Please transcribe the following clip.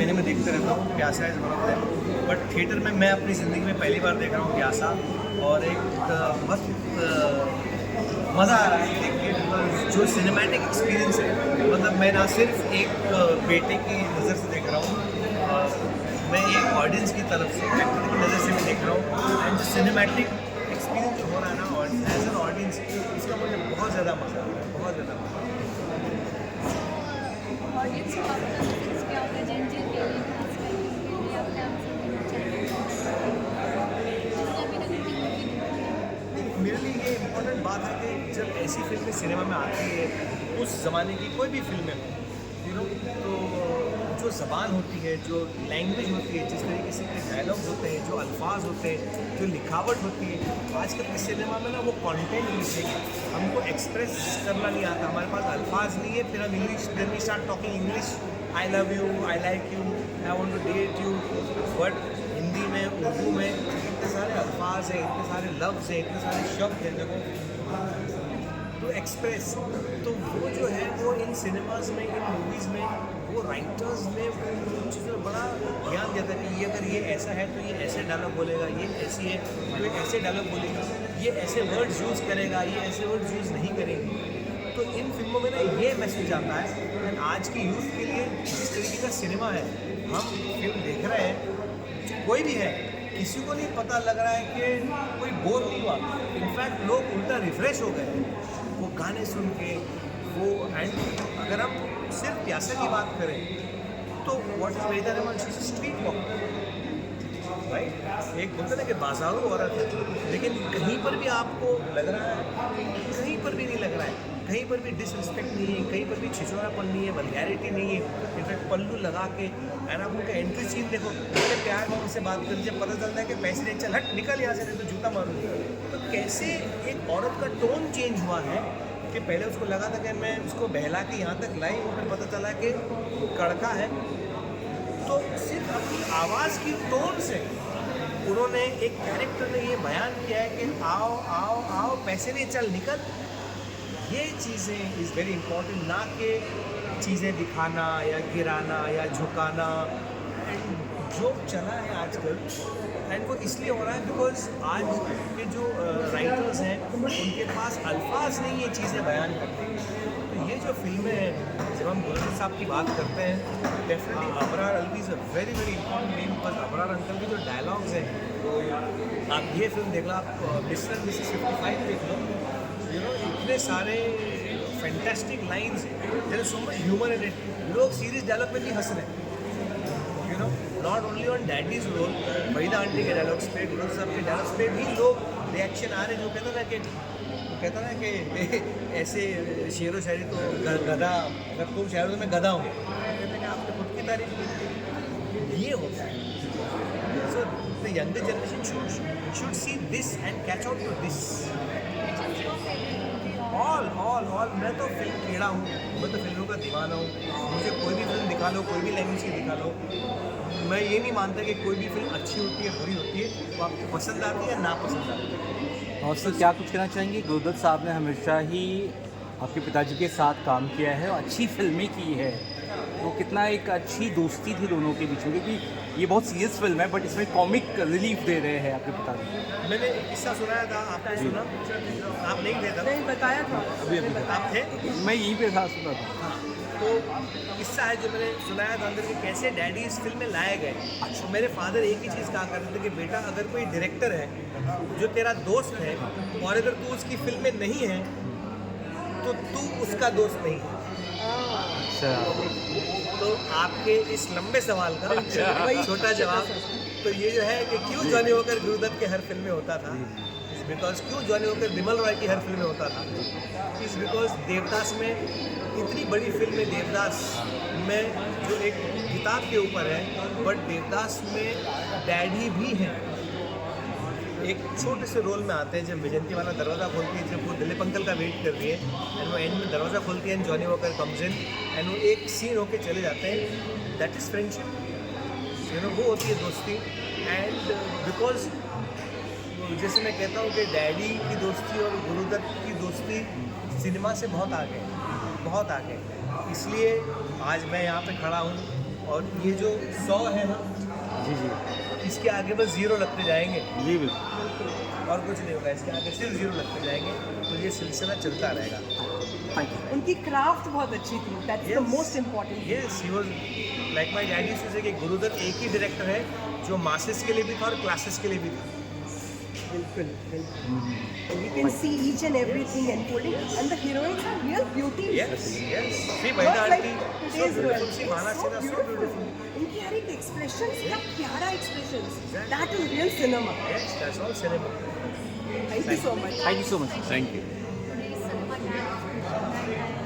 महीने में देखते रहता हूँ। प्यासा is one of them, but theatre में मैं अपनी ज़िंदगी में पहली बार देख रहा हूँ प्यासा, और एक मस्त मज़ा आ रहा है देख के। जो सिनेमैटिक एक्सपीरियंस है, मतलब मैं ना सिर्फ एक बेटे की नज़र से देख रहा हूँ, मैं एक ऑडियंस की तरफ से, एक्टर की नज़र से भी देख रहा हूँ। एंड जो सिनेमैटिक एक्सपीरियंस जो हो रहा है ना, और एज एन ऑडियंस, इसका मुझे बहुत ज़्यादा मज़ा आ रहा है, बहुत ज़्यादा मज़ा आ रहा है। ऑडियंस को आपका मैसेज क्या होगा जिन जिन के लिए खास करके उनके लिए अपने आप से देना चाहिए जिसने अभी तक उनकी मूवी देखी? मेरे लिए ये इम्पोर्टेंट बात है कि जब ऐसी फिल्में सिनेमा में आती है, उस ज़माने की कोई भी फिल्में हो, तो जो ज़बान होती है, जो लैंग्वेज होती है, जिस तरीके से के डायलॉग्स होते हैं, जो अल्फाज होते हैं, जो लिखावट होती है, आजकल के सिनेमा में ना वो कंटेंट मिसिंग है। हमको एक्सप्रेस करना नहीं आता, हमारे पास अल्फाज नहीं है, फिर हम English, then we start talking English, I love you, I like you, I want to date you. But Hindi में, उर्दू में इतने सारे अल्फाज हैं, इतने सारे लफ्ज़ हैं, इतने सारे शब्द हैं देखो टू एक्सप्रेस। तो वो जो है वो इन सिनेमाज में, इन मूवीज़ में, वो राइटर्स ने उन चीज़ों में बड़ा ध्यान दिया था कि ये अगर ये ऐसा है तो ये ऐसे डायलॉग बोलेगा, ये ऐसी है तो ये ऐसे डायलॉग बोलेगा, ये ऐसे वर्ड्स यूज़ करेगा, ये ऐसे वर्ड्स यूज़ नहीं करेंगे। तो इन फिल्मों में ना ये मैसेज आता है। एंड आज की यूथ के लिए जिस तरीके का सिनेमा है, हम फिल्म देख रहे हैं, कोई भी है, किसी को नहीं पता लग रहा है कि कोई बोर नहीं हुआ। इनफैक्ट लोग उल्टा रिफ्रेश हो गए वो गाने सुन के, वो। एंड अगर हम सिर्फ प्यासा की बात करें तो what is Veda Rahman, she is street walk, right. एक बोलते ना कि बाजारों औरत है, लेकिन कहीं पर भी आपको लग रहा है, कहीं पर भी नहीं लग रहा है, कहीं पर भी डिसरिस्पेक्ट नहीं है, कहीं पर भी छिछोरापन नहीं है, वल्गैरिटी नहीं है। इनफैक्ट पल्लू लगा के, एंड आप उनका एंट्री सीन देखो, कितने प्यार में उनसे बात करें, जब पता चलता है कि पैसे नहीं, चल हट निकल यहाँ से, नहीं तो जूता मारूंगी। तो कैसे एक औरत का टोन चेंज हुआ है कि पहले उसको लगा था कि मैं उसको बहला के यहाँ तक लाई, और फिर पता चला कि कड़का है। तो सिर्फ अपनी आवाज़ की टोन से उन्होंने, एक कैरेक्टर ने ये बयान किया है कि आओ आओ आओ, पैसे नहीं, चल निकल। ये चीज़ें इज़ वेरी इंपॉर्टेंट, ना कि चीज़ें दिखाना या गिराना या झुकाना। एंड जो चला है आजकल, एंड वो इसलिए हो रहा है बिकॉज आज के जो राइटर्स हैं उनके पास अल्फाज नहीं ये चीज़ें बयान करते हैं। तो ये जो फिल्में हैं, जब हम गुलशन साहब की बात करते हैं, definitely Abrar Alvi is a very very important name, because Abrar uncle के जो डायलॉग्स हैं, आप ये फिल्म देख लो, आप मिस्टर एंड मिसेस 55 देख लो, इतने सारे फैंटास्टिक लाइन्स हैं, there is so much humour in it. लोग सीरियस डायलॉग में भी हंस रहे हैं, not only on daddy's role, Waheeda aunty के डायलॉग्स पे, गुरु साहब के डायलॉग्स पे भी लोग रिएक्शन आ रहे हैं। जो कहता ना कि ऐसे शेरो शायरी तो गधा, अगर तुम शायर हो तो मैं गधा हूँ, कहते हैं कि आपने खुद की तारीफ की। ये होता है। So the younger generation should see this and catch out to this. All मैं तो फिल्म कीड़ा हूँ, मैं तो फिल्मों का दीवाना हूँ। मुझे कोई भी फिल्म दिखा लो, कोई भी लैंग्वेज की दिखा लो, मैं ये नहीं मानता कि कोई भी फिल्म अच्छी होती है, बुरी होती है, वो आपको पसंद आती है या ना पसंद आती है। और सर क्या कुछ कहना चाहेंगे? गुरुदत्त साहब ने हमेशा ही आपके पिताजी के साथ काम किया है और अच्छी फिल्में की है, तो कितना एक अच्छी दोस्ती थी दोनों के बीच में, क्योंकि ये बहुत सीरियस फिल्म है बट इसमें कॉमिक रिलीफ दे रहे हैं आपके पिताजी। मैंने एक किस्सा सुनाया था, आपने सुना? आप नहीं थे तब? नहीं बताया था, अभी आप थे? मैं यहीं पे था, सुना था। तो किस्सा है जो मैंने सुनाया था अंदर, कि कैसे डैडी इस फिल्म में लाए गए। अच्छा, मेरे फादर एक ही चीज़ कहा करते थे कि बेटा, अगर कोई डायरेक्टर है जो तेरा दोस्त है और अगर तू उसकी फिल्म में नहीं है तो तू उसका दोस्त नहीं है। अच्छा, तो आपके इस लंबे सवाल का छोटा जवाब तो ये जो है कि क्यों जॉनी वॉकर गुरुदत्त के हर फिल्म में होता था, इज़ बिकॉज क्यों जॉनी वॉकर बिमल रॉय की हर फिल्म में होता था, इज़ बिकॉज देवदास में, इतनी बड़ी फिल्म में देवदास में जो एक किताब के ऊपर है, बट देवदास में डैडी भी हैं। एक छोटे से रोल में आते हैं, जब विजयंती वाला दरवाज़ा खोलती है, जब वो दिलीप अंकल का वेट कर रही है एंड वो एंड में दरवाज़ा खोलती है and Johnny walker comes in and वो एक सीन होके चले जाते हैं। दैट इज़ फ्रेंडशिप, वो होती है दोस्ती। एंड बिकॉज जैसे मैं कहता हूँ कि डैडी की दोस्ती और गुरुदत्त की दोस्ती सिनेमा से बहुत आगे, बहुत आगे। इसलिए आज मैं यहाँ पे खड़ा हूँ और ये जो 100 है ना, जी जी इसके आगे बस 0 लगते जाएंगे जी बिल्कुल। और कुछ नहीं होगा, इसके आगे सिर्फ 0 लगते जाएंगे, तो ये सिलसिला चलता रहेगा। उनकी क्राफ्ट बहुत अच्छी थी, that's the most important. Yes, he was like my daddy used to say कि गुरुदत्त एक ही डायरेक्टर है जो मासेस के लिए भी था और क्लासेस के लिए भी था। बिल्कुल बिल्कुल। You can see each and everything unfolding, and the heroines are real beauty. Yes, yes. See, Not Vaida like aunty, so today's beautiful. world. See, Mana So Sinha, so beautiful. उनकी हर एक expression क्या प्यारा expression, that is real cinema. Yes, that's all cinema. Thank you so much. Thank you so much. Thank you.